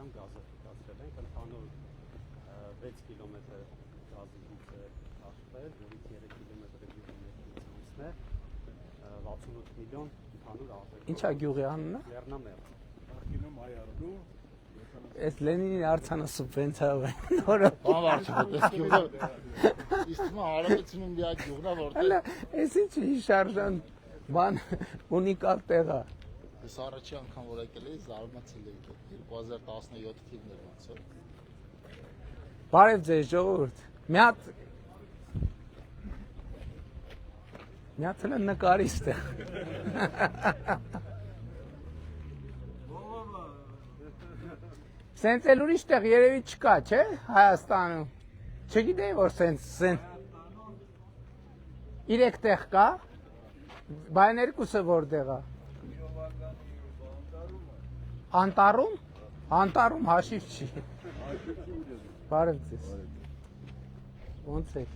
անգամ գազաֆիկացրել ենք, ընդհանուր 6 կիլոմետր գազի գիծը աշխատել, որից 3 կիլոմետրը գյուղի ներկայացումն է, 68 միլիոն ընդհանուր արտադրություն։ Ինչ է գյուղի անունը? Լեռնամեր։ Արկինում այարդու Այս Լենինի արձանը սուբվենցիա է։ Նորը։ Բավարար չէ, այս գյուղը իսկ հարաբերությունում մի այդ գյուղն է որտեղ Հələ, այս ինչ շարժան բան ունիկալ տեղ է։ Ես առաջի անգամ որ եկել էի զարմացել էի 2017 թիվներ ոնց որ Բարև ձեզ ժողովուրդ։ Մի հատ հələ նկարիստ է։ Սենց էլ ուրիշ տեղ երևի չկա, չէ, Հայաստանում։ Չգիտեի, որ սենց 3 տեղ կա, բայն երկուսը որտեղ է։ Անտարում։ Անտարում հաշիվ չի։ Բարև ձեզ։ Ոնց եք։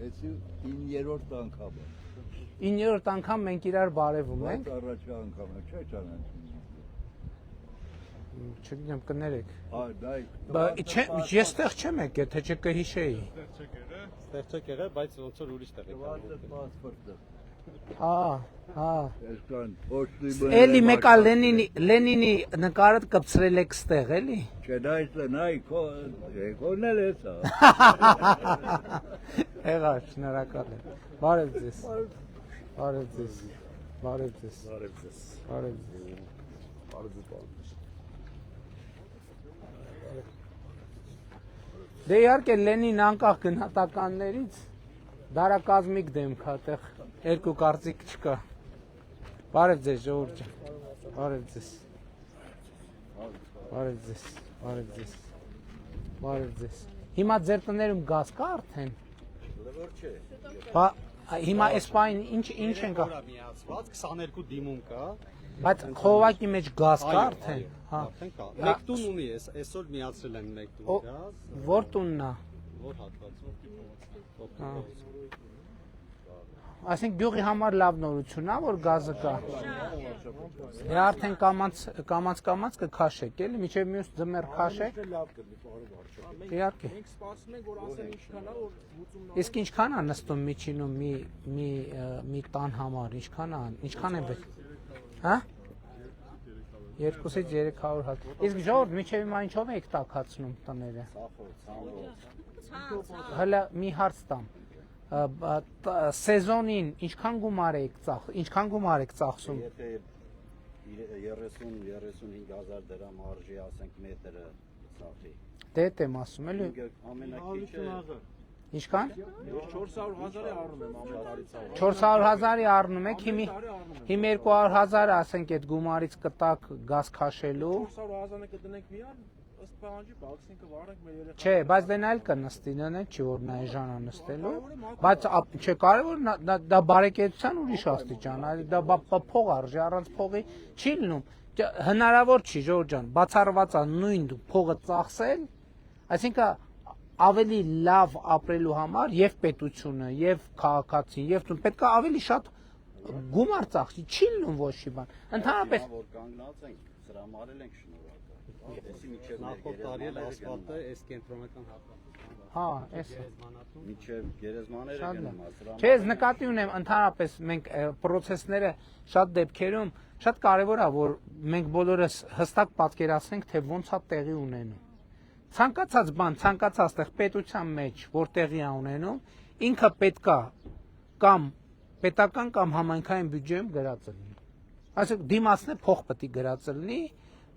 Էսի 9-րդ անգամ է։ 9-րդ անգամ մենք իրար բարևում ենք։ Առաջի անգամը չէ ճանաչում։ Չգիտեմ, կներեք։ Այ Ես տեղ չեմ եկել, թե չկհիշեի։ Ստեղ չեք եղել, բայց ոնց որ ուրիշ տեղ եք եղել։ պասպորտը։ Հա։ Այսքան փոստի Էլի մեկա Լենինի նկարը կպցրել եք ստեղ, էլի։ Չէ, դա նայ կոնել է սա։ Եղա, շնորհակալ եմ։ Բարև ձեզ։ Բարև ձեզ։ Բարև ձեզ։ Բարև ձեզ։ Բարև ձեզ։ Բարև ձեզ։ Դե իհարկե Լենին անկախ գնահատականներից դարակազմիկ դեմք է, այդտեղ երկու կարծիք չկա։ Բարև ձեզ ժողովուրդ ջան։ Բարև ձեզ։ Բարև ձեզ։ Բարև ձեզ։ Բարև ձեզ։ Հիմա ձեր տներում գազ կա արդեն։ Լվոր չէ։ Բա հիմա այս բան ինչ են կա։ Միացված 22 դիմում կա։ Բայց խողովակի մեջ գազ կա արդեն։ Հա։ Արդեն կա։ Մեկ տուն ունի, այսօր միացրել են մեկ տուն գազ։ Որ տունն է։ Որ հատվածում։ Այսինքն գյուղի համար լավ նորություն է, որ գազը կա։ Դե արդեն կամած կքաշեք, էլի, միջև մյուս ձմեռ քաշեք։ Իհարկե։ Մենք սպասում ենք որ ասեն ինչքան է որ լուծումն Իսկ ինչքան է նստում միջինում մի տան համար, ինչքան է պետք։ Հա? 200-ից 300 հատ։ Իսկ ժողովուրդ միջև հիմա ինչով եք տաքացնում տները։ Հələ մի հարց տամ։ Սեզոնին ինչքան գումար եք ծախսում։ Եթե 30-35,000 դրամ արժի, ասենք մետրը ծախի։ Դե դե ասում էլի։ Ամենակիչը Ինչքան։ 400,000-ի առնում եմ ամեն տարի ծախս։ 400,000-ի առնում եք, հիմի 200,000-ը ասենք այդ գումարից կտակ գազ քաշելու։ 400,000-ը կդնենք միան, ըստ պահանջի բաքսինքը վառենք մեր երեխա։ Չէ, բայց դե նա էլ կնստի, նենց չի որ նա էժանա նստելու։ Բայց չէ, կարևոր դա բարեկեցության ուրիշ աստիճան, այլ դա փող արժի, առանց փողի չի լինում։ Հնարավոր չի, Ժորժ ջան, բացառված է նույն փողը ծախսել, այսինքն ավելի լավ ապրելու համար եւ պետությունը, եւ քաղաքացին, եւ պետք է ավելի շատ գումար ծախսի, չի լինում ոչ մի բան։ Ընդհանրապես որ կանգնած ենք, սրամարել ենք շնորհակալ։ Էսի միջև Նախորդ տարի էլ ասֆալտը այս կենտրոնական հատվածում։ հա, էս միջև գերեզմաները գնում է, Չէ, ես նկատի ունեմ ընդհանրապես մենք պրոցեսները շատ դեպքերում շատ կարևոր է որ մենք բոլորս հստակ պատկերացնենք թե ոնց է տեղի ունենում։ Ցանկացած բան, ցանկացած տեղ պետության մեջ որ տեղի է ունենում, ինքը պետքա կամ պետական կամ համայնքային բյուջեում գրած լինի։ Այսինքն դիմացն է փող պետք է գրած լինի,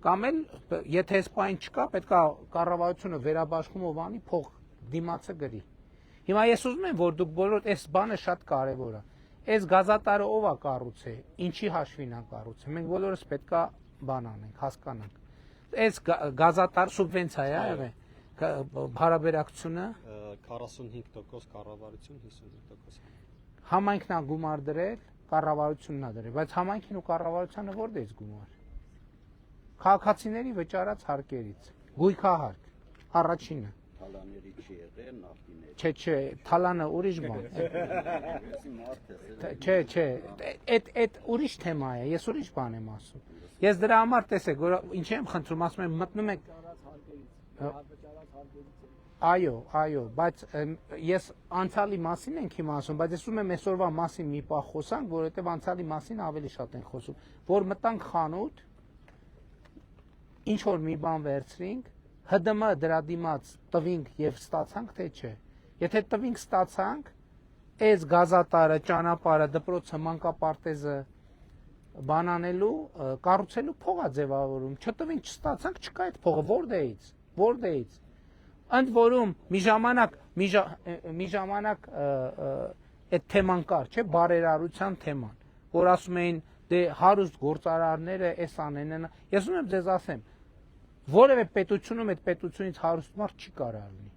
կամ էլ եթե այս բան չկա, պետքա կառավարությունը վերաբաշխումով անի փող դիմացը գրի։ Հիմա ես ուզում եմ որ դուք բոլոր այս բանը շատ կարևոր է։ Այս գազատարը ով է կառուցել, ինչի հաշվին է կառուցել։ Մենք բոլորս պետքա բան անենք, հասկանանք։ Այս գազատար սուբվենցիա է եղել հարաբերակցությունը 45% կառավարություն 55%։ Համայնքն է գումար դրել, կառավարությունն է դրել, բայց համայնքին ու կառավարությանը որտեղից գումար։ Քաղաքացիների վճարած հարկերից, գույքահարկ, առաջինը։ Թալաների չի եղել, նախկիների։ Չէ, թալանը ուրիշ բան։ Չէ, այդ ուրիշ թեմա է, ես ուրիշ բան եմ ասում։ Ես դրա համար տեսեք, որ ինչ եմ խնդրում, ասում եմ մտնում եք Այո, բայց ես անցյալի մասին ենք հիմա ասում, բայց ես ուզում եմ այսօրվա մասին մի պահ խոսանք, որովհետև անցյալի մասին ավելի շատ ենք խոսում, որ մտանք խանութ, ինչ որ մի բան վերցրինք, ՀԴՄ դրա դիմաց տվինք եւ ստացանք, թե չէ։ Եթե տվինք ստացանք, այս գազատարը, ճանապարհը, դպրոցը, մանկապարտեզը բանանելու, կառուցելու փողա ձևավորում, չտվինք, չստացանք, չկա այդ փողը, որտեղից։ Ընդ որում մի ժամանակ այդ թեման կար, չէ, բարերարության թեման, որ ասում էին դե հարուստ գործարարները էս անեն, ես ուզում եմ ձեզ ասեմ, որևէ պետությունում այդ պետությունից հարուստ մարդ չի կարող լինի։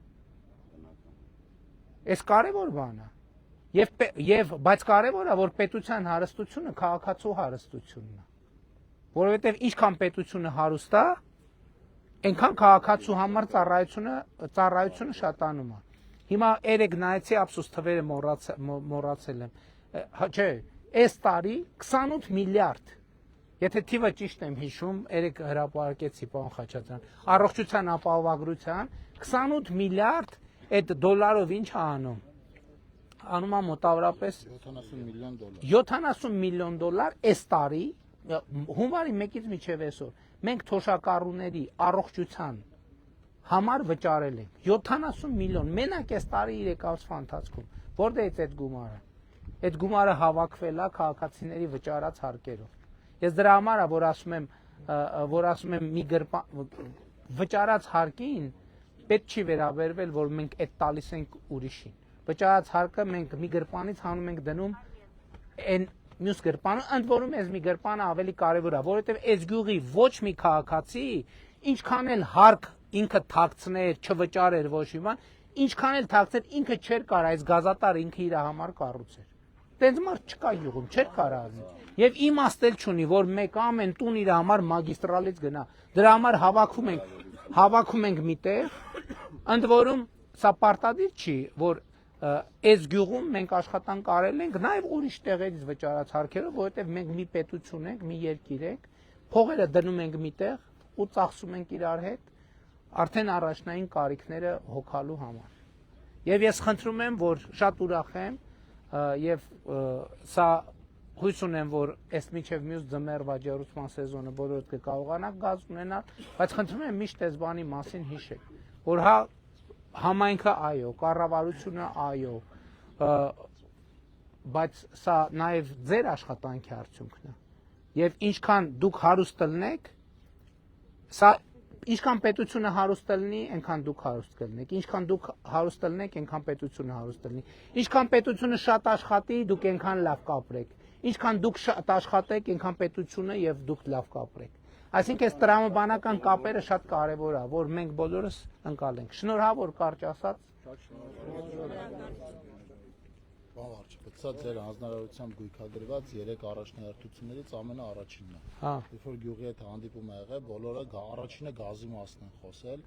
Այս կարևոր բան է։ Բայց կարևոր է, որ պետության հարստությունը քաղաքացու հարստությունն է։ Որովհետև ինչքան պետությունը հարուստ է, այնքան քաղաքացու համար ծառայությունը շատանում է։ Հիմա երեք նայեցի ափսոս թվերը մոռացել եմ։ Չէ, այս տարի 28 միլիարդ, եթե թիվը ճիշտ եմ հիշում, երեք հրապարակեցի պարոն Խաչատրյան, առողջության ապահովագրության 28 միլիարդ այդ դոլարով ինչ է անում։ Անում է մոտավորապես 70 միլիոն դոլար։ 70 միլիոն դոլար այս տարի, հունվարի 1-ից մինչև այսօր, մենք թոշակառուների առողջության համար վճարել ենք 70 միլիոն, մենակ այս տարի 3 ամսվա ընթացքում, որտեղից այդ գումարը։ Այդ գումարը հավաքվել է քաղաքացիների վճարած հարկերով։ Ես դրա համար է, որ ասում եմ մի վճարած հարկին պետք չի վերաբերվել, որ մենք այդ տալիս ենք ուրիշին։ Վճարած հարկը մենք մի գրպանից հանում ենք դնում այն մյուս գրպանը, ընդ որում այս մի գրպանը ավելի կարևոր է, որովհետև այս գյուղի ոչ մի քաղաքացի ինչքան էլ հարկ ինքը թաքցներ, չվճարեր ոչ մի բան, ինչքան էլ թաքցներ ինքը չէր կարող այս գազատարը ինքը իր համար կառուցեր։ Տենց մարդ չկա յուղում, չէր կարող։ Եվ իմաստ էլ չունի, որ մեկ ամեն տուն իր համար մագիստրալից գնա։ Դրա համար հավաքում ենք միտեղ, ընդ որում սա պարտադիր չի, որ այս գյուղում մենք աշխատանք արել ենք նաև ուրիշ տեղերից վճարած հարկերով, որովհետև մենք մի պետություն ենք, մի երկիր ենք, փողերը դնում ենք միտեղ ու ծախսում ենք իրար հետ արդեն առաջնային կարիքները հոգալու համար։ Եվ ես խնդրում եմ, որ շատ ուրախ եմ եւ սա հույս ունեմ, որ այս մինչև մյուս ձմեռվա ջերուցման սեզոնը բոլորդ կկարողանաք գազ ունենալ, բայց խնդրում եմ միշտ այս բանի մասին հիշեք, որ համայնքը այո, կառավարությունը այո, բայց սա նաև ձեր աշխատանքի արդյունքն է։ Եվ ինչքան դուք հարուստ տնեք, սա ինչքան պետությունը հարուստ լինի, այնքան դուք հարուստ կլինեք։ Ինչքան դուք հարուստ լինեք, այնքան պետությունը հարուստ լինի։ Ինչքան պետությունը շատ աշխատի, դուք այնքան լավ կապրեք։ Ինչքան դուք շատ աշխատեք, այնքան պետությունը եւ դուք լավ կապրեք։ Այսինքն այս տրամաբանական կապերը շատ կարևոր է, որ մենք բոլորս ընկալենք։ Շնորհավոր կարճ ասած։ Բան վարչապետ, սա ձեր հանձնարարությամբ գույքագրված 3 առաջնահերթություններից ամենաառաջինն է։ Երբ որ գյուղի հետ հանդիպում ա եղել, բոլորը առաջինը գազի մասն են խոսել։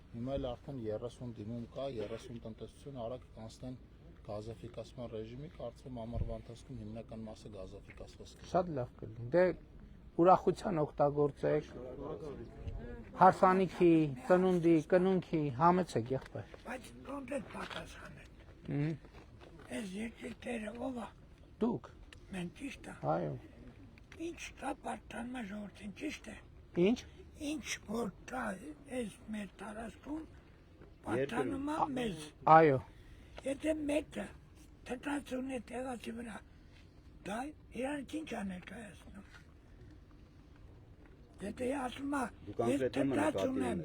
Հիմա էլ արդեն 30 դիմում կա, 30 տնտեսություն արագ կանցնեն գազաֆիկացման ռեժիմի, կարծում ամառվա ընթացքում հիմնական մասը գազաֆիկացված կլինի։ Շատ լավ կլինի։ Դե ուրախության օգտագործեք։ Հարսանիքի, ծնունդի, կնունքի համեցեք եղբայր։ Բայց կոնկրետ պատասխանեք։ Այս երկիրները ով է։ Դուք։ Մենք ճիշտ է։ Այո։ Ինչ կա պատտանում է ժողովրդին, ճիշտ է։ Ինչ։ Ինչ որ կա այս մեր տարածքում պատտանում է մեզ։ Այո։ Եթե մեկը թթացուն է տեղացի վրա, դա իրանք ինչ է ներկայացնում։ Եթե ասում է, ես թթացուն եմ։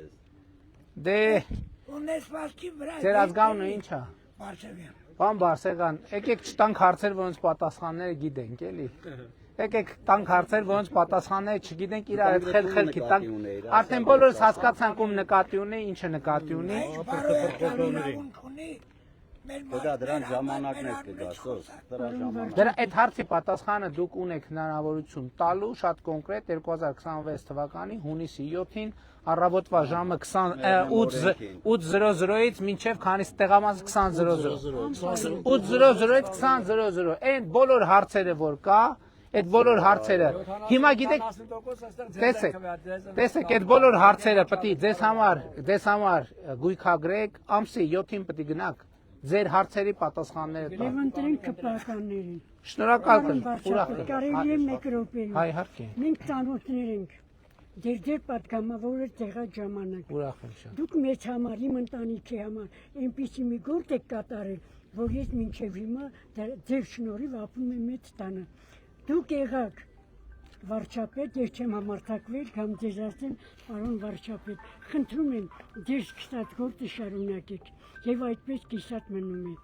Դե ունես վասկի վրա։ Ձեր ազգանունը ինչ է։ Բարսեղյան։ Պարոն Բարսեղյան, եկեք չտանք հարցեր, որոնց պատասխանները գիտենք, էլի։ Եկեք տանք հարցեր, որոնց պատասխանները չգիտենք, իրար հետ խելքի տանք։ Արդեն բոլորս հասկացանք ում նկատի ունի, ինչը նկատի ունի։ Դա դրան ժամանակն է կգասոս, դրա ժամանակ։ Դրա այդ հարցի պատասխանը դուք ունեք հնարավորություն տալու շատ կոնկրետ 2026 թվականի հունիսի 7-ին առավոտվա ժամը 8:00-ից մինչև քանիս տեղամաս 20:00։ 8:00-ից 20:00։ Այն բոլոր հարցերը որ կա, այդ բոլոր հարցերը հիմա գիտեք տեսեք այդ բոլոր հարցերը պետք է ձեզ համար գույքագրեք ամսի 7-ին պետք է գնաք ձեր հարցերի պատասխանները տալ։ Եվ ընտրենք քպականներին։ Շնորհակալ եմ։ Ուրախ եմ։ Կարելի է մեկ րոպեում։ Հայ իհարկե։ Մենք ծանոթներ ենք։ Ձեր պատգամավորը տեղա ժամանակ։ Ուրախ եմ շատ։ Դուք մեծ համար, իմ ընտանիքի համար այնպիսի մի գործ եք կատարել, որ ես մինչև հիմա ձեր շնորհիվ ապրում եմ մեծ տանը։ Դուք եղաք վարչապետ, ես չեմ համարձակվել կամ ձեզ ասել, պարոն վարչապետ, խնդրում եմ ձեր սկսած գործը շարունակեք եւ այդպես կիսատ մնում է։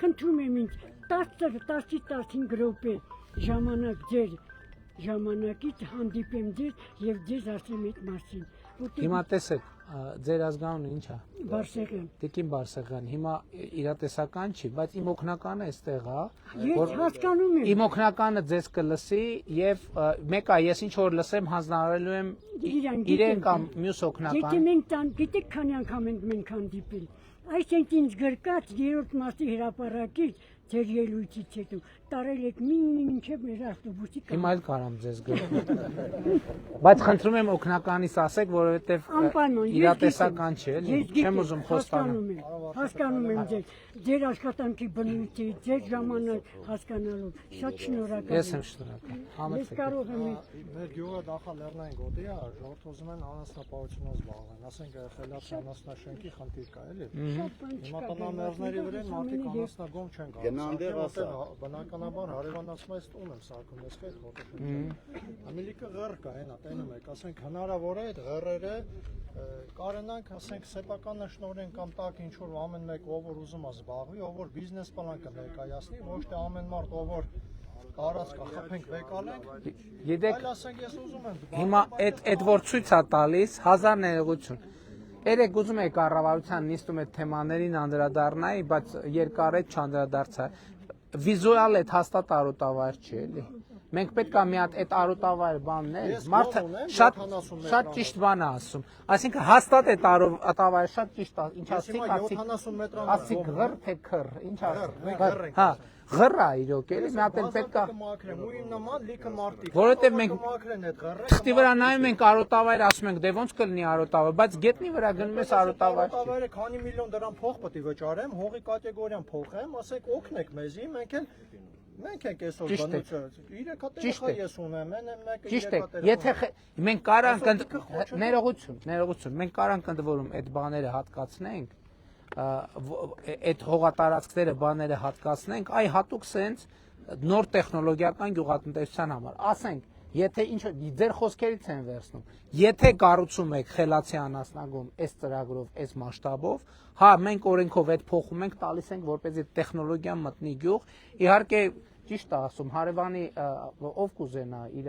Խնդրում եմ ինձ 10-ից 15 րոպե ժամանակ ձեր ժամանակից հանդիպեմ ձեզ եւ ձեզ ասեմ այդ մասին։ Հիմա տեսեք, ձեր ազգանունը ի՞նչ է։ Բարսեղյան։ Տիկին Բարսեղյան, հիմա իրատեսական չի, բայց իմ օգնականը էստեղ է, Ես հասկանում եմ։ իմ օգնականը ձեզ կլսի եւ մեկը ես ինչ որ լսեմ հանձնարարելու եմ իրեն կամ մյուս Եթե օգնական։ մենք գիտեք քանի անգամ ենք մենք հանդիպել։ Այսինքն ինձ գրկած 3-րդ մասի հրապարակից ձեր ելույթից հետո տարել եք մինչև մեր ավտոբուսի կանգ։ Հիմա էլ կարամ ձեզ գրել։ Բայց խնդրում եմ օգնականից ասեք, որովհետեւ իրատեսական չէ, էլի չեմ ուզում խոստանում։ Հասկանում եմ ձեզ։ Ձեր աշխատանքի բնույթի, ձեր ժամանակ հասկանալու։ Շատ շնորհակալ եմ։ Ես եմ շնորհակալ։ Ես Համեցեք։ կարող եմ Մեր գյուղը դախա լեռնային գոտի է, ժողովուրդ ուզում են անասնապահությունով զբաղվեն, ասենք խելացի անասնաշենքի խնդիր կա, էլի։ Հիմա տնամերձների վրա մարդիկ անասնագոմ չեն գալիս։ Բնականաբար հարևանացում այս տուն եմ սարքում, ես հետ ֆոտոշոփ։ Ամելիկը ղեռ կա, հենա, տենում եք, ասենք հնարավոր է այդ ղեռերը կարենանք, ասենք սեփական նշնորեն կամ տակ ինչ որ ամեն մեկ ով որ ուզում է զբաղվի, ով որ բիզնես պլան կներկայացնի, ոչ թե ամեն մարդ ով որ տարածք խփենք վեկալենք։ Գիտեք, Այլ ասենք ես ուզում եմ հիմա այդ որ ցույց է տալիս 1000 ներողություն։ Երեք ուզում եք կառավարության նիստում այդ թեմաներին անդրադառնայի, բայց երկար է չանդրադարձա։ Վիզուալ է հաստատ արոտավայր չի, էլի։ Մենք պետք է մի հատ այդ արոտավայր բանն է, մարդը շատ ճիշտ բան է ասում։ Այսինքն հաստատ այդ արոտավայրը շատ ճիշտ է, ինչ ասիկ, ասիկ ղր թե քր, ինչ ասիկ։ Հա, ղռա իրոք, էլի մի հատ էլ պետք է որովհետև մենք թղթի վրա նայում ենք արոտավայր, ասում ենք դե ոնց կլինի արոտավայր, բայց գետնի վրա գնում ես արոտավայր։ Արոտավայրը քանի միլիոն դրամ փող պետք է վճարեմ, հողի կատեգորիան փոխեմ, ասեք օգնեք մեզի, մենք ենք այսօր բնույթը 3 հատ ես ունեմ, մեկը 3 հատ։ Եթե մենք կարանք ներողություն, մենք կարանք ընդ որում այդ բաները հատկացնենք, այդ հողատարածքները բաները հատկացնենք, այ հատուկ սենց նոր տեխնոլոգիական գյուղատնտեսության համար։ Ասենք, եթե ինչ ձեր խոսքերից են վերցնում, եթե կառուցում եք խելացի անասնագոմ այս ծրագրով, այս մասշտաբով, հա, մենք օրենքով այդ փոխում ենք, տալիս ենք, որպեսզի տեխնոլոգիան մտնի գյուղ, իհարկե ճիշտ է ասում, հարևանի ով կուզենա իր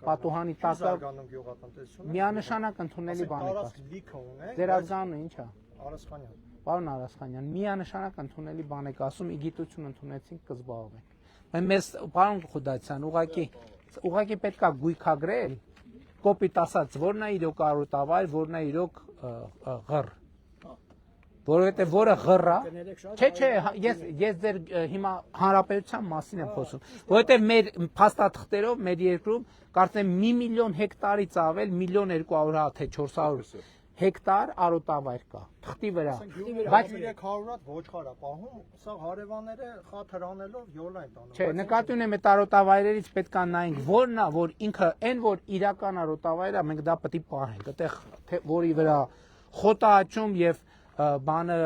պատուհանի տակը միանշանակ ընդունելի բան է ասում։ Ձեր ազգանունը ի՞նչ է։ Արասխանյան։ Պարոն Արասխանյան, միանշանակ ընդունելի բան եք ասում, ի գիտություն ընդունեցինք կզբաղվենք։ Բայց մեզ պարոն Խուդայցյան, ուղղակի պետք է գույքագրել, կոպիտ ասած, որն է իրոք արոտավայր, որն է իրոք ղռ։ Որովհետև որը ղռ է, չէ, ես ձեր հիմա հանրապետության մասին եմ խոսում, որովհետև մեր փաստաթղթերով մեր երկրում կարծեմ 1 միլիոն հեկտարից ավել 1.2 թե 400 հեկտար արոտավայր կա թղթի վրա, բայց 300 հատ ոչխար է պահում, սա հարևանները խաթր անելով յոլա են տանում։ Չէ, նկատի ունեմ այդ արոտավայրերից պետք է նայենք, որն է, որ ինքը այն որ իրական արոտավայրը, մենք դա պետք է պահենք, այդտեղ որի վրա խոտ է աճում եւ բանը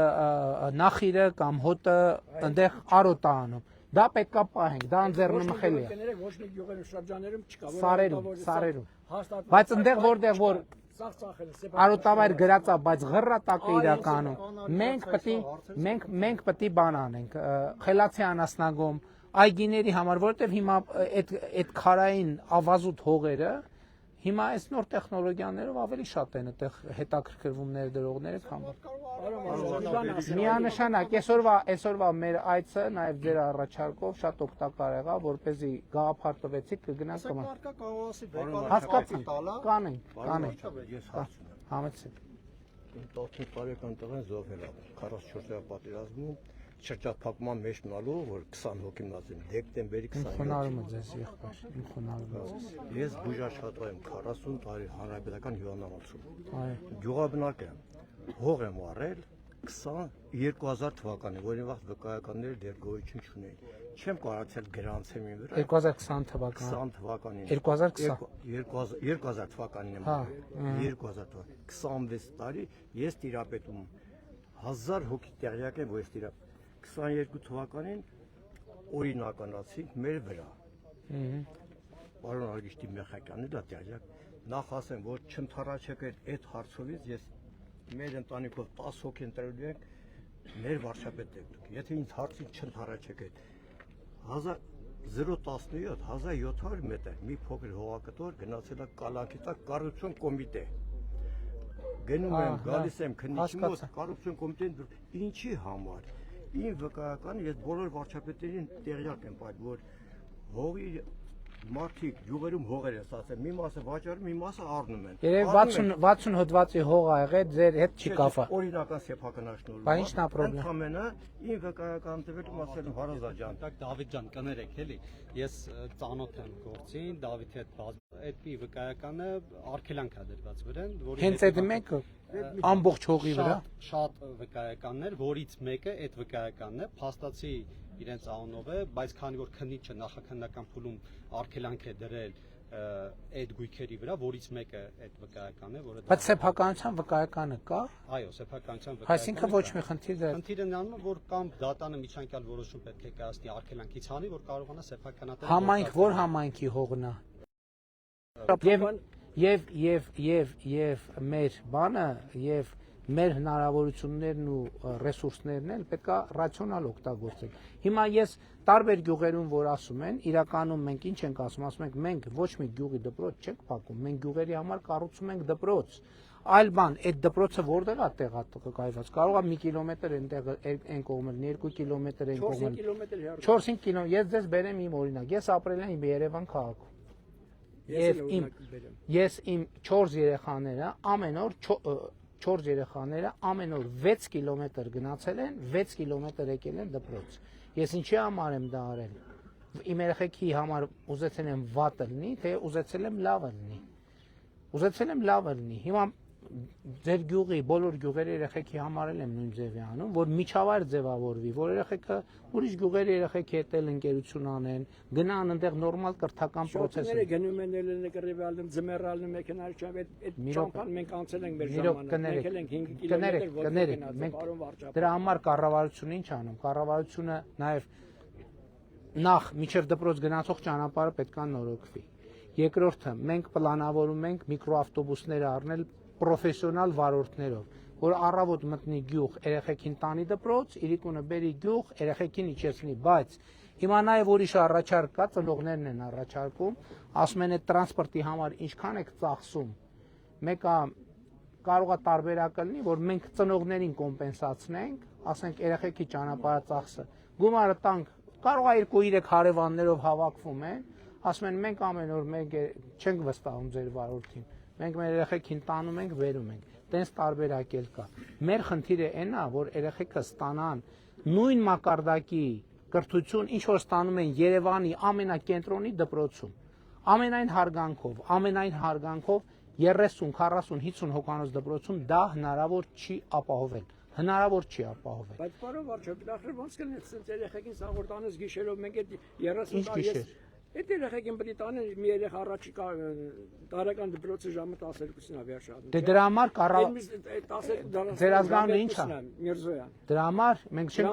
նախիրը կամ հոտը այնտեղ արոտ է անում։ Դա պետք է պահենք, դա անձեռնմխելի է։ Ոչ մի գյուղերում շրջաներում չկա, Սարերում։ Բայց այնտեղ որտեղ որ արոտավայր գրած է, բայց ղռատակը իրականում մենք պետք է բան անենք, խելացի անասնագոմ այգիների համար, որովհետև հիմա այդ քարային ավազուտ հողերը հիմա այս նոր տեխնոլոգիաներով ավելի շատ են այդտեղ հետաքրքրվում ներդրողները, քան միանշանակ այսօրվա մեր այցը նաև ձեր առաջարկով շատ օգտակար եղավ, որպեսզի գաղափար տվեցիք կգնանք հասկացա, կանենք, համեցեք։ 15 տարեկան տղեն զոհվել է 44-րդ պատերազմում, շրջափակման մեջ մնալու, որ 20 հոգի մնացին դեկտեմբերի 27-ին։ Խոնարհում եմ ձեզ եղբայր, իմ խոնարհում եմ։ Ես բուժաշխատող եմ 40 տարի հանրապետական հյուրանոցում։ Այո։ Գյուղաբնակ եմ, հող եմ առել 2000 թվականին, որին վաղ վկայականները դեռ գոյություն չունեին։ Չեմ կարողացել գրանցեմ իմ վրա։ 2020 թվական։ 20 թվականին։ 2020 թվականին եմ առել։ 2000 թվականին։ 26 տարի ես տիրապետում 1000 հոգի տեղյակ եմ, որ ես տիրապետում 22 թվականին օրինականացինք մեր վրա։ Պարոն Արգիշտի Մեխակյանը դա տեղյակ։ Նախ ասեմ, որ չընթառաջեք այդ հարցովից, ես մեր ընտանիքով 10 հոգի ընտրելու ենք մեր վարչապետ եք դուք։ Եթե ինձ հարցին չընթառաջեք այդ 017 1700 մետր մի փոքր հողակտոր գնացել է Կալանքի տակ կառուցություն կոմիտե։ Գնում եմ, գալիս եմ քննիչի մոտ, կառուցություն կոմիտեն ինչի համար։ Իմ վկայականը ես բոլոր վարչապետերին տեղյակ եմ այդ, որ հողի մարդիկ յուղերում հողեր են ասել, մի մասը վաճառում, մի մասը առնում են։ Երևի 60 հոդվածի հող ա եղել, ձեր հետ չի կապա։ Օրինական սեփականաշնորհ։ Բա ինչն է պրոբլեմ։ Ընդամենը իմ վկայական տվյալում ասել եմ Հարազա ջան, Դավիթ ջան, կներեք էլի։ Ես ծանոթ եմ գործին, Դավիթի հետ այդի վկայականը արգելանք է դրված վրան, որի Հենց այդ մեկը ամբողջ հողի վրա։ Շատ վկայականներ, որից մեկը այդ վկայականն է, փաստացի իրենց անունով է, բայց քանի որ քննիչը նախաքննական փուլում արգելանք է դրել այդ գույքերի վրա, որից մեկը այդ վկայականն է, որը Բայց սեփականության վկայականը կա։ Այո, սեփականության վկայականը։ Այսինքն ոչ մի խնդիր դրա։ Խնդիրը նրանում է, որ կամ դատանը միջանկյալ որոշում պետք է կայացնի արգելանքից հանի, որ կարողանա սեփականատերը։ Համայնք որ համայնքի հողն է։ Եվ մեր բանը եւ մեր հնարավորություններն ու ռեսուրսներն էլ պետք է ռացիոնալ օգտագործել։ Հիմա ես տարբեր գյուղերում որ ասում են, իրականում մենք ինչ ենք ասում ենք մենք ոչ մի գյուղի դպրոց չենք փակում, մենք գյուղերի համար կառուցում ենք դպրոց։ Այլ բան, այդ դպրոցը որտեղ է տեղակայված։ Կարող է 1 կիլոմետր այնտեղ այն կողմել, 2 կիլոմետր այն կողմել։ 4-5 կիլոմետր։ Ես ձեզ բերեմ իմ օրինակ։ Ես ապրել եմ Երևան քաղաքում։ Ես իմ 4 երեխաները ամեն օր 6 կիլոմետր գնացել են, 6 կիլոմետր եկել են դպրոց։ Ես ինչի համար եմ դա արել։ Իմ երեխեքի համար ուզեցել եմ վատը լինի, թե ուզեցել եմ լավը լինի։ Ուզեցել եմ լավը լինի։ Հիմա ձեր գյուղի բոլոր գյուղերի երեխեքի համար եմ նույն ձևի անում, որ միջավայր ձևավորվի, որ երեխեքը ուրիշ գյուղերի երեխեքի հետ էլ ընկերություն անեն, գնան այնտեղ նորմալ կրթական process։ Գնում են նկրիվալն, ձմեռալն մեքենալ չավ, այդ ճամփան մենք անցել ենք մեր ժամանակ, եկել ենք 5 կիլոմետր կներեք։ Դրա համար կառավարությունը ինչ անում։ Կառավարությունը նաև նախ միջև դպրոց գնացող ճանապարհը պետք է նորոգվի։ Երկրորդը մենք պլանավորում ենք միկրոավտոբուսներ առնել պրոֆեսիոնալ վարորդներով, որ առավոտ մտնի գյուղ, երեխեքին տանի դպրոց, իրիկունը բերի գյուղ, երեխեքին իջեցնի, բայց հիմա նաև ուրիշ առաջարկ կա, ծնողներն են առաջարկում, ասում են այդ տրանսպորտի համար ինչքան եք ծախսում։ Մեկը կարող է տարբերակը լինի, որ մենք ծնողներին կոմպենսացնենք, ասենք երեխեքի ճանապարհածախսը, գումարը տանք, կարող է 2-3 հարևաններով հավաքվում են, ասում են մենք ամեն օր մենք չենք վստահում ձեր վարորդին։ Մենք մեր երեխեքին տանում ենք, վերում ենք։ Տենց տարբերակ էլ կա։ Մեր խնդիրը այն է, որ երեխեքը ստանան նույն մակարդակի կրթություն, ինչ որ ստանում են Երևանի ամենակենտրոնի դպրոցում։ Ամենայն հարգանքով 30, 40, 50 հոգանոց դպրոցում դա հնարավոր չի ապահովել։ Հնարավոր չի ապահովել։ Բայց պարոն վարչապետ, ախր ոնց կլինի ցենց երեխեքին սաղորդանս գիշերով մենք այդ 30 տարի Այդ երեխեքին պետք է տանեն մի երեխա առաջ տարեկան դպրոցի ժամը 12-ին է վերջանում։ Դե դրա համար ձեր ազգանունը ի՞նչ է։ Միրզոյան։ Դրա համար մենք չենք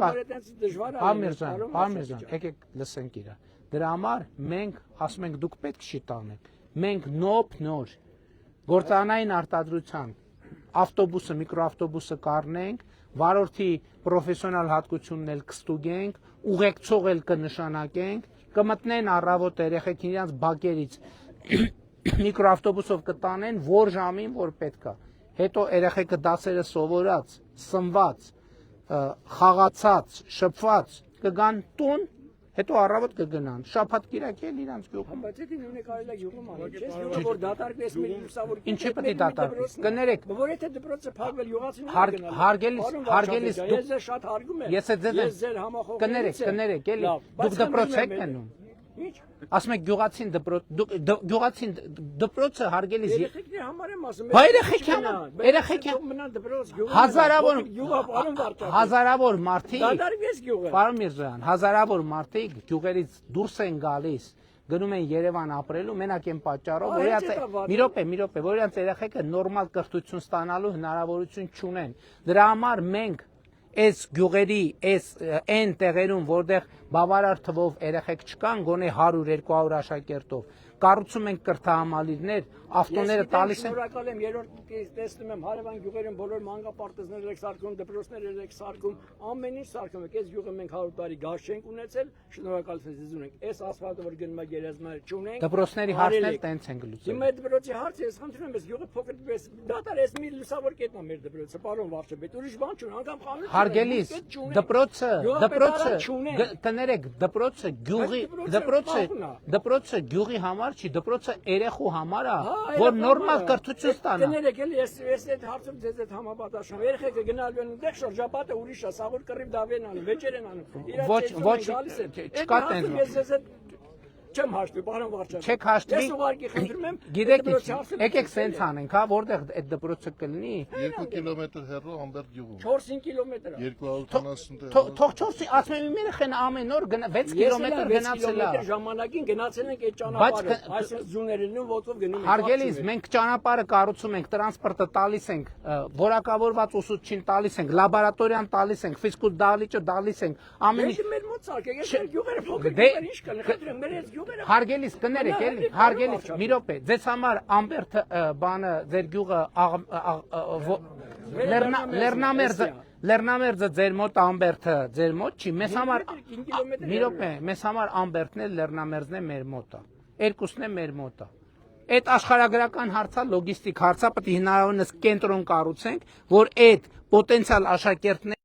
Պարմիրզյան, եկեք լսենք իրա։ Դրա համար մենք ասում ենք դուք պետք չի տանեք։ Մենք նոր գործանային արտադրության ավտոբուսը, միկրոավտոբուսը կառնենք, վարորդի պրոֆեսիոնալ հատկությունն էլ կստուգենք, ուղեկցող էլ կնշանակենք, կմտնեն առավոտ երեխեքին իրենց բակերից միկրոավտոբուսով կտանեն, որ ժամին որ պետք է։ Հետո երեխեքը դասերը սովորած, սնված, խաղացած, շփված կգան տուն, հետո առավոտ կգնան, շաբաթ կիրակ էլ իրանց գյուղում։ Բայց դա նույնը կարելի է գյուղում անել, չէ՞, գյուղը որ դատարկվես մի լուսավոր կին։ Ինչի՞ պետք է դատարկվի։ Կներեք։ Որ եթե դպրոցը փակվել յուղացին հարգելիս ես ձեզ շատ հարգում եմ։ Ես ձեր համախոհ։ Կներեք, էլի դուք դպրոց եք գնում։ Ինչ։ Ասում եք գյուղացին դպրոցը հարգելիս Երեխեքների համար եմ ասում։ Բա երեխեքի մնան դպրոց գյուղը։ Հազարավոր մարդիկ դադարվես գյուղը։ Պարոն Միրզոյան, հազարավոր մարդիկ գյուղերից դուրս են գալիս, գնում են Երևան ապրելու, մենակ այն պատճառով, որ մի րոպե, որ իրենց երեխեքը նորմալ կրթություն ստանալու հնարավորություն չունեն։ Դրա համար մենք այս գյուղերի, այն տեղերում, որտեղ բավարար թվով երեխեք չկան, գոնե 100-200 աշակերտով, կառուցում ենք կրթահամալիրներ, ավտոները տալիս են։ Շնորհակալ եմ, երրորդ տեսնում եմ հարևան գյուղերում բոլոր մանկապարտեզներ եք սարքում, դպրոցներ եք սարքում, ամեն ինչ սարքում եք։ Այս գյուղը մենք 100 տարի գազ չենք ունեցել, շնորհակալություն ձեզ ունենք։ Այս ասֆալտը որ գնում է գերեզմաներ չունենք։ Դպրոցների հարցն էլ տենց ենք լուծել։ Հիմա դպրոցի հարցը ես խնդրում եմ, այս գյուղը փոքր դպրոց, դատարկ էս մի լուսավոր կետն է մեր դպրոցը, պարոն Վարչապետ, ուրիշ բան չունի, անգամ խանութ։ Հարգելիս, կներեք, դպրոցը գյուղի համար չի, դպրոցը երեխու համար է, որ նորմալ կրթություն ստանա։ Կներեք, էլի ես այդ հարցում ձեզ այդ համապատասխան։ Երեխեքը գնալու են այնտեղ շրջապատը ուրիշ է, սաղուր կռիվ դավեն անում, վեճեր են անում։ Ոչ, չկա տենց։ Չեմ հաշտվի, պարոն Վարչապետ։ Չեք հաշտվի։ Ես ուղղակի խնդրում եմ, գիտեք, եկեք սենց անենք, հա, որտեղ այդ դպրոցը կլինի։ 2 կիլոմետր հեռու Ամբերտ գյուղում։ 4-5 կիլոմետր է։ 270 Թող 4-ի, ասում եմ իմ երեխան ամեն օր 6 կիլոմետր գնացել է։ Ժամանակին գնացել ենք այդ ճանապարհը, այսինքն զուներերին ոտով գնում ենք։ Հարգելիս, մենք ճանապարհը կառուցում ենք, տրանսպորտը տալիս ենք, որակավորված ուսուցչին տալիս ենք, լաբորատորիան տալիս ենք, ֆիզկուլ դահլիճը տալիս ենք, ամեն ինչ։ Մեր մոտ սարքեք, ես գյուղերը փոքր ինչ կան, խնդրեմ, մեր այս գյուղերը Հարգելիս, կներեք, էլի, հարգելիս, մի րոպե, ձեզ համար Ամբերտը բանը, ձեր գյուղը Լեռնամերձը ձեր մոտ, Ամբերտը ձեր մոտ չի, մեզ համար, մի րոպե, մեզ համար Ամբերտն է, Լեռնամերձն է մեր մոտը, երկուսն է մեր մոտը։ Այդ աշխարհագրական հարցը, լոգիստիկ հարցը պետք է հնարավորինս կենտրոն կառուցենք, որ այդ պոտենցիալ աշակերտները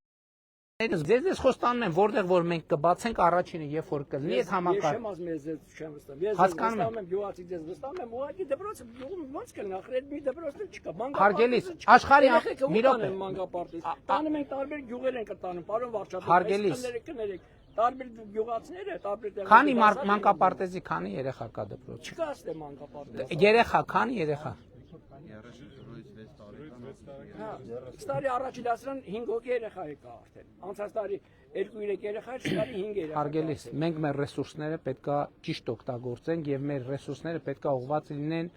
Ձեզ խոստանում եմ, որտեղ որ մենք կբացենք առաջինը, երբ որ կլինի այդ համակարգը։ Ես չեմ վստահում, ես վստահում եմ գյուղացի ձեզ վստահում եմ, ուղղակի դպրոցը գյուղում ոնց կլինի, ախր մի դպրոցը չկա, Հարգելիս, աշխարհի մի րոպե։ Մանկապարտեզ։ Տանում ենք տարբեր գյուղեր են կտանում, պարոն Վարչապետ։ Հարգելիս, կներեք, տարբեր գյուղացիները, տարբեր տեղեր։ Քանի մանկապարտեզի քանի երեխա կա դպրոց։ Չկա այստեղ մանկապարտեզ։ Երեխա, քանի երեխա։ 6 տարի առաջ դասրան 5 հոգի երեխա եկա արդեն։ Անցած տարի 2-3 երեխա, այս տարի 5 երեխա։ Հարգելիս, մենք մեր ռեսուրսները պետքա ճիշտ օգտագործենք եւ մեր ռեսուրսները պետքա ուղղված լինեն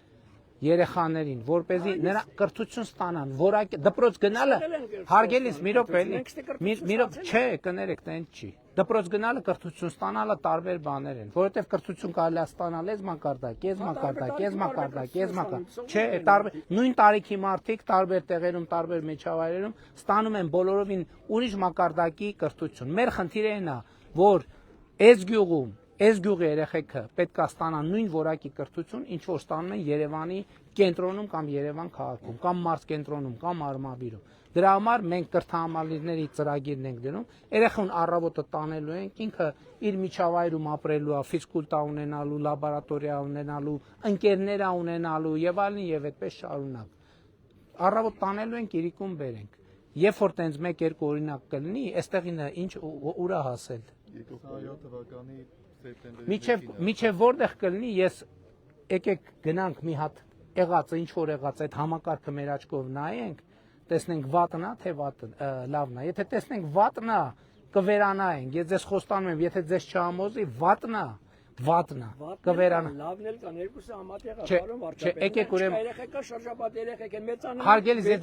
երեխաներին, որպեսզի նրա կրթություն ստանան, որակի դպրոց գնալը հարգելիս մի րոպե չէ, կներեք, տենց չի։ Դպրոց գնալը կրթություն ստանալը տարբեր բաներ են, որովհետև կրթություն կարելի է ստանալ այս մակարդակ, չէ, նույն տարիքի մարդիկ տարբեր տեղերում, տարբեր միջավայրերում ստանում են բոլորովին ուրիշ մակարդակի կրթություն։ Մեր խնդիրը այն է, որ այս գյուղի երեխեքը պետք է ստանան նույն որակի կրթություն, ինչ որ ստանում են Երևանի կենտրոնում կամ Երևան քաղաքում, կամ մարզկենտրոնում, կամ Արմավիրում։ Դրա համար մենք կրթահամալիրների ծրագիրն ենք դնում, երեխուն առավոտը տանելու ենք, ինքը իր միջավայրում ապրելու է, ֆիզկուլտա ունենալու, լաբորատորիա ունենալու, ընկերներ ունենալու եւ այլն եւ այդպես շարունակ։ Առավոտ տանելու ենք, իրիկում բերենք։ Երբ որ տենց 1-2 օրինակ կլինի, այստեղին ինչ ուրա հասել։ 2007 թվականի Միջև որտեղ կլինի, ես եկեք գնանք մի հատ եղածը, ինչ որ եղած այդ համակարգը մեր աչքով նայենք, տեսնենք վատն է, թե լավն է։ Եթե տեսնենք վատն է, կվերանայենք։ Ես ձեզ խոստանում եմ, եթե ձեզ չհամոզի, վատն է, կվերանա։ Լավն էլ կան, երկուսը համատեղ է, պարոն Վարչապետ։ Եկեք ուրեմն երեխեքա շրջապատ երեխեք են մեծանում։ Հարգելիս, ես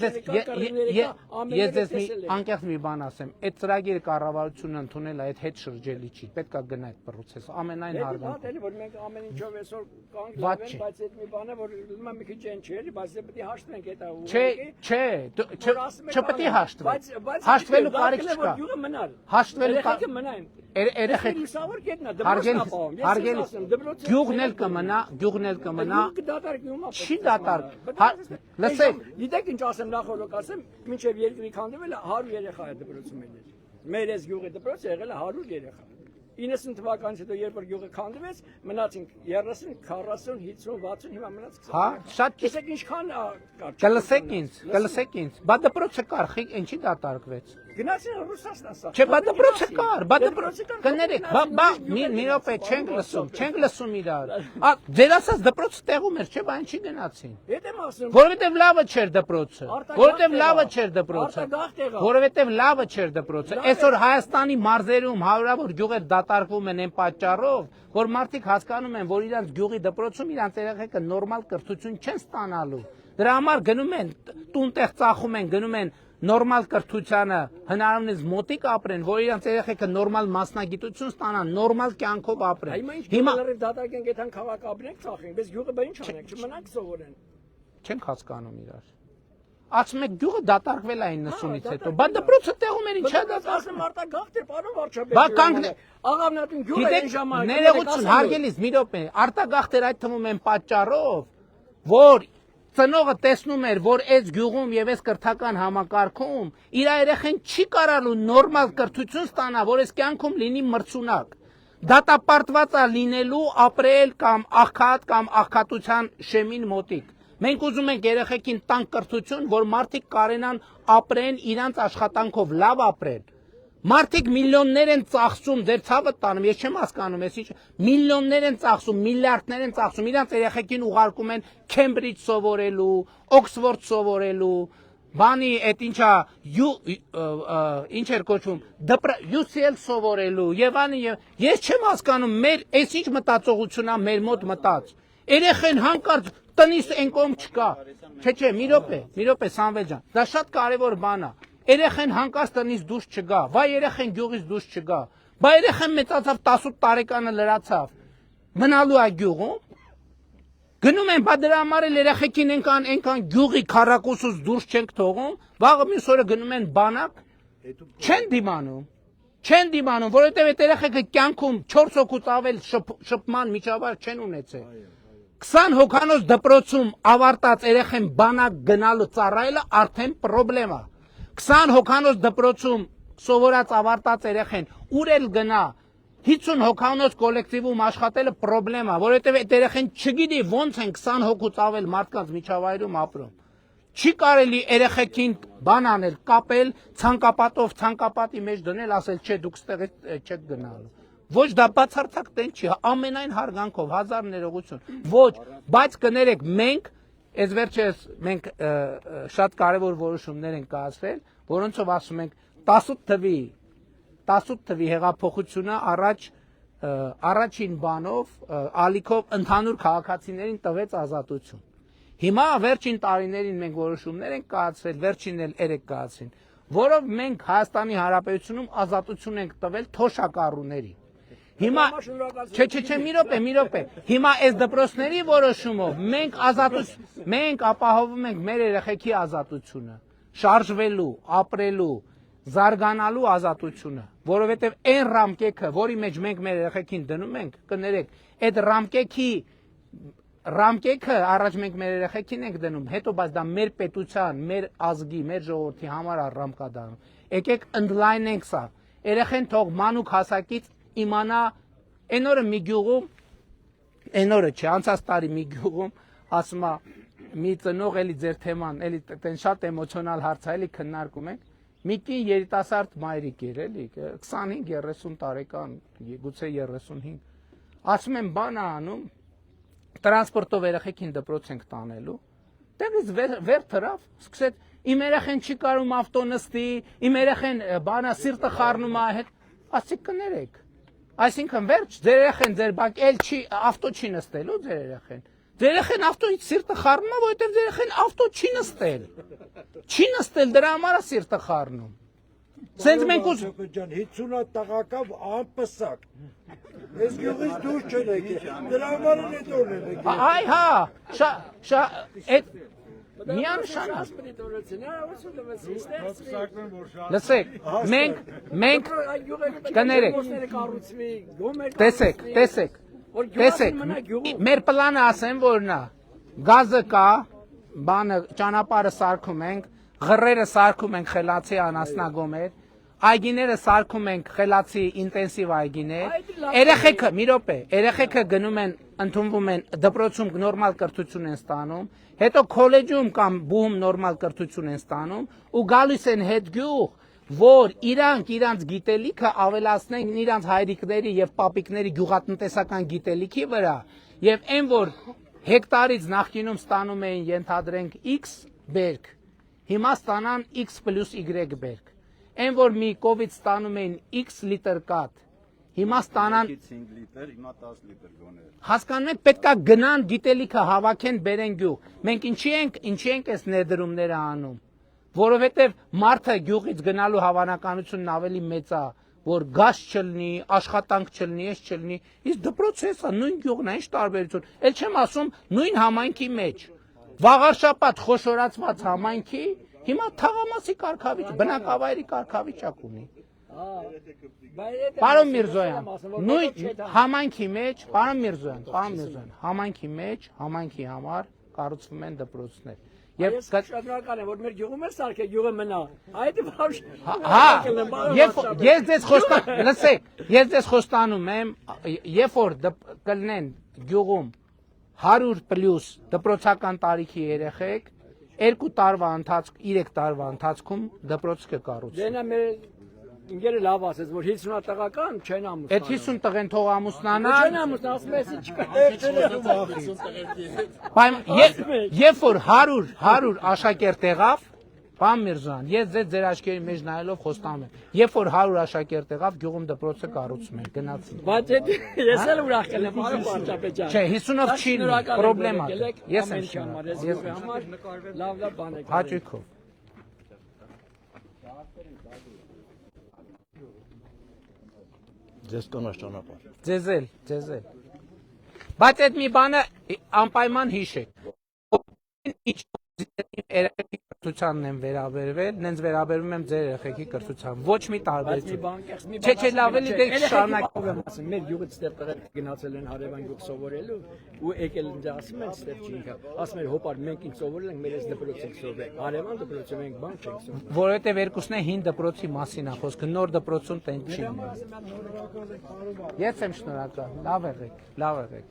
ձեզ անկեղծ մի բան ասեմ, այդ ծրագիրը կառավարությունը ընդունել է, այդ հետ շրջելի չի, պետք է գնա այդ պրոցեսը, ամենայն հարգանքով։ Էլի որ մենք ամեն ինչով այսօր կանգնենք, բայց այդ մի բան է, որ ուրեմն մի քիչ այն չէ, էլի, բայց պետք է հաշտվենք այդ չպետք է հաշտվել։ Հաշտվելու կարիք չկա։ Հաշտվելու երեխեքը մնային։ Երեխեք լուսավոր կետնա, դպրոցն է պահում։ Գյուղն էլ կմնա, չի դատարկ։ Լսեք, գիտեք ինչ ասեմ, նախորդ ասեմ, մինչև երկրի քանդվել է 100 երեխա է դպրոցում ելել։ Մեր այս գյուղի դպրոցը եղել է 100 երեխա։ 90 թվականից հետո երբ որ գյուղը քանդվեց, մնացինք 30, 40, 50, 60, հիմա մնաց 20։ Հա, շատ ճիշտ։ Տեսեք ինչքան կար։ Կլսեք ինձ։ Բա դպրոցը կար, ինչի դատարկվեց։ Գնացին Ռուսաստան սա։ Չէ, բա դպրոցը կար, բա դպրոցը կներեք, բա մի րոպե չենք լսում իրար։ Ձեր ասած դպրոցը տեղում էր, չէ, բա ինչի գնացին։ Հետ եմ ասում։ Որովհետև լավը չէր դպրոցը։ Որովհետև լավը չէր դպրոցը։ Որովհետև լավը չէր դպրոցը։ Այսօր Հայաստանի մարզերում հարյուրավոր գյուղեր դատարկվում են այն պատճառով, որ մարդիկ հասկանում են, որ իրանց գյուղի դպրոցում իրանց երեխեքը նորմալ կրթություն չեն ստանալու։ Դրա համար գնում են տուն-տեղ ծախում են, գնում են նորմալ կրթությանը հնարավորինս մոտիկ ապրեն, որ իրանց երեխեքը նորմալ մասնագիտություն ստանան, նորմալ կյանքով ապրեն։ Հիմա լրիվ դատարկենք այդան քաղաքաբնեք ծախենք, բայց գյուղը բա ինչ անենք, չմնանք սովորեն։ Չենք հասկանում իրար։ Ասում եք գյուղը դատարկվել է 90-ից հետո, բա դպրոցը տեղում էր, ինչա դատարկվում արտագաղթ էր, պարոն վարչապետ։ Բա կանգնե։ Աղավնատուն գյուղը այն ժամանակ։ Ներողություն, հարգելիս, մի րոպե, արտագաղթ էր այդ թվում են պատճառով, որ ծնողը տեսնում էր, որ այս գյուղում եւ այս կրթական համակարգում իր երեխեն չի կարալու նորմալ կրթություն ստանա, որ այս կյանքում լինի մրցունակ։ Դատապարտված է լինելու ապրել կամ աղքատ կամ աղքատության շեմին մոտիկ։ Մենք ուզում ենք երեխեքին տանք կրթություն, որ մարդիկ կարենան ապրեն իրանց աշխատանքով, լավ ապրեն։ Մարդիկ միլիոններ են ծախսում, ձեր ցավը տանում, ես չեմ հասկանում, ես ինչ միլիոններ են ծախսում, միլիարդներ են ծախսում, իրանց երեխեքին ուղարկում են Քեմբրիջ սովորելու, Օքսֆորդ սովորելու, բանի այդ ինչա ինչ էր կոչվում, UCL սովորելու, եւ անի ես չեմ հասկանում, մեր այս ինչ մտածողությունն է մեր մոտ մտած։ Երեխեն հանկարծ տնից այն կողմ չկա։ Չէ, մի րոպե Սամվել ջան, դա շատ կարևոր բան է։ Երեխեն հանկարծ տնից դուրս չգա, վայ երեխեն գյուղից դուրս չգա, բա երեխեն մեծացավ 18 տարեկանը լրացավ, մնալու է գյուղում, գնում են, բա դրա համար էլ երեխեքին այնքան գյուղի քառակուսուց դուրս չենք թողում, վաղը մյուս օրը գնում են բանակ, չեն դիմանում, որովհետև այդ երեխեքը կյանքում 4 հոգուց ավել շփման միջավայր չեն ունեցել։ 20 հոգանոց դպրոցում ավարտած երեխեն բանակ գնալու ծառայելը արդեն պրոբլեմ է։ 20 հոգանոց դպրոցում սովորած ավարտած երեխեն ուր էլ գնա 50 հոգանոց կոլեկտիվում աշխատելը պրոբլեմ է, որովհետև այդ երեխեն չգիտի ոնց են 20 հոգուց ավել մարդկանց միջավայրում ապրում։ Չի կարելի երեխեքին բան անել, կապել, ցանկապատով ցանկապատի մեջ դնել, ասել չէ դուք ստեղ չեք գնալու։ Ոչ դա բացարձակ տեն չի, ամենայն հարգանքով, հազար ներողություն։ Ոչ, բայց կներեք մենք այս վերջերս մենք շատ կարևոր որոշումներ ենք կայացրել, որոնցով ասում ենք 18 թվի հեղափոխությունը առաջին բանով ալիքով ընդհանուր քաղաքացիներին տվեց ազատություն։ Հիմա վերջին տարիներին մենք որոշումներ ենք կայացրել, վերջինն էլ 3 կայացրին, որով մենք Հայաստանի Հանրապետությունում ազատություն ենք տվել թոշակառուներին։ Հիմա չէ, մի րոպե։ Հիմա այս դպրոցների որոշումով մենք ապահովում ենք մեր երեխեքի ազատությունը, շարժվելու, ապրելու, զարգանալու ազատությունը, որովհետև այն ռամկեքը, որի մեջ մենք մեր երեխեքին դնում ենք, կներեք, այդ ռամկեքը առաջ մենք մեր երեխեքին ենք դնում, հետո բայց դա մեր պետության, մեր ազգի, մեր ժողովրդի համար է ռամկա դառնում։ Եկեք ընդլայնենք սա։ Երեխեն թող մանուկ հասակից իմանա այն օրը մի գյուղում, այն օրը չէ, անցած տարի մի գյուղում ասում է մի ծնող էլի ձեր թեման, էլի տեն շատ էմոցիոնալ հարց է, էլի քննարկում ենք։ Մի կին երիտասարդ մայրիկ էր, էլի 25-30 տարեկան, գուցե 35։ Ասում են բան է անում, տրանսպորտով երեխեքին դպրոց ենք տանելու։ Տեղից վեր թռավ, սկսեց իմ երեխեն չի կարում ավտո նստի, իմ երեխեն բանա սիրտը խառնում է հետ, ասի կներեք։ Այսինքն վերջ, ձեր երեխեն ձեր բակ էլ չի ավտո չի նստելու ձեր երեխեն։ Ձեր երեխեն ավտոից սիրտը խառնում է, որովհետև ձեր երեխեն ավտո չի նստել։ Չի նստել, դրա համար է սիրտը խառնում։ Սենց մենք ուզ 50 տղակավ անպսակ։ Ես գյուղից դուրս չեն եկել։ Դրա համար են այդ օրն եկել։ Այ հա, այդ միանշանակ։ Լսեք, մենք կներեք։ Տեսեք։ Մեր պլանը ասեմ որն է։ Գազը կա, բանը ճանապարհը սարքում ենք, ղռերը սարքում ենք խելացի անասնագոմեր, այգիները սարքում ենք խելացի ինտենսիվ այգիներ, երեխեքը, մի րոպե, երեխեքը գնում են, ընդունվում են դպրոցում նորմալ կրթություն են ստանում, հետո քոլեջում կամ բուհում նորմալ կրթություն են ստանում ու գալիս են հետ գյուղ, որ իրանց գիտելիքը ավելացնեն իրանց հայրիկների եւ պապիկների գյուղատնտեսական գիտելիքի վրա եւ այն որ հեկտարից նախկինում ստանում էին ենթադրենք X բերք, հիմա ստանան X + Y բերք։ Այն որ մի կովիդ ստանում էին X լիտր կաթ, հիմա ստանան 5 լիտր, հիմա 10 լիտր գոներ։ Հասկանում եք, պետքա գնան գիտելիքը հավաքեն, բերեն գյուղ։ Մենք ինչի ենք այս ներդրումները անում, որովհետև մարդը գյուղից գնալու հավանականությունն ավելի մեծ է, որ գազ չլինի, աշխատանք չլինի, ես չլինի, իսկ դպրոցը էսա նույն գյուղն է, ինչ տարբերություն։ Էլ չեմ ասում նույն համայնքի մեջ։ Վաղարշապատ խոշորացված համայնքի հիմա թաղամասի կարգավիճ, բնակավայրի կարգավիճակ ունի։ Պարոն Միրզոյան, նույն համայնքի մեջ, պարոն Միրզոյան, համայնքի մեջ, համայնքի համար կառուցվում են դպրոցներ։ Եվ շնորհակալ եմ, որ մեր գյուղում է սարքել, գյուղը մնա։ Այդ բավարար։ ես ձեզ խոստանում եմ, երբ որ կլինեն գյուղում 100+ դպրոցական տարիքի երեխեք, 2 տարվա ընթացքում, 3 տարվա ընթացքում դպրոց կկառուցվի։ Դենա մեր ինգերը լավ ասեց, որ 50 տղական չեն ամուսնանալ։ Այդ 50 տղեն թող ամուսնանան։ Չեն ամուսնանալ, ասում ես չկա։ Երբ որ 100 աշակերտ եղավ, պարոն Միրզոյան, ես ձեր աչքերի մեջ նայելով խոստանում եմ, երբ որ 100 աշակերտ եղավ, գյուղում դպրոցը կառուցում են, գնացին։ Բայց ես էլ ուրախ կլեմ, պարոն Պարչապետյան։ Չէ, 50-ով չի լինի, պրոբլեմա։ Ես եմ շնորհակալ։ Լավ բան եք։ Հաճույքով։ Ձեզ կանաչ ճանապարհ։ Ձեզ էլ։ Բայց այդ մի բանը անպայման հիշեք։ Երեխեքի կրթությանն եմ վերաբերվել, նենց վերաբերվում եմ ձեր երեխեքի կրթության, ոչ մի տարբերություն։ Չէ, լավ էլի դեք շարունակեք։ Մեր գյուղից ստեղ տղերք գնացել են հարևան գյուղ սովորելու ու եկել ինձ ասում են ստեղ չի ինքը։ Ասում են հոպար մենք ինձ սովորել ենք, մեր այս դպրոցը սովորել։ Հարևան դպրոցը մենք բան չենք սովորել։ Որովհետև երկուսն է հին դպրոցի մասին է խոսքը, նոր դպրոցում տեն չի։ Ես եմ շնորհակալ։ Լավ եղեք։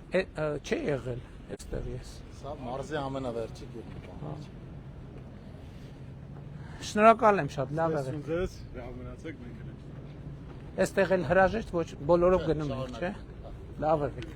Չէ եղել այստեղ ես։ Սա մարզի ամենավերջի գյուղն է։ Շնորհակալ եմ շատ, լավ եղեք։ Ձեզ, լավ մնացեք, մենք ենք։ Այստեղ էլ հրաժեշտ ոչ բոլորով գնում ենք, չէ։ Լավ եղեք։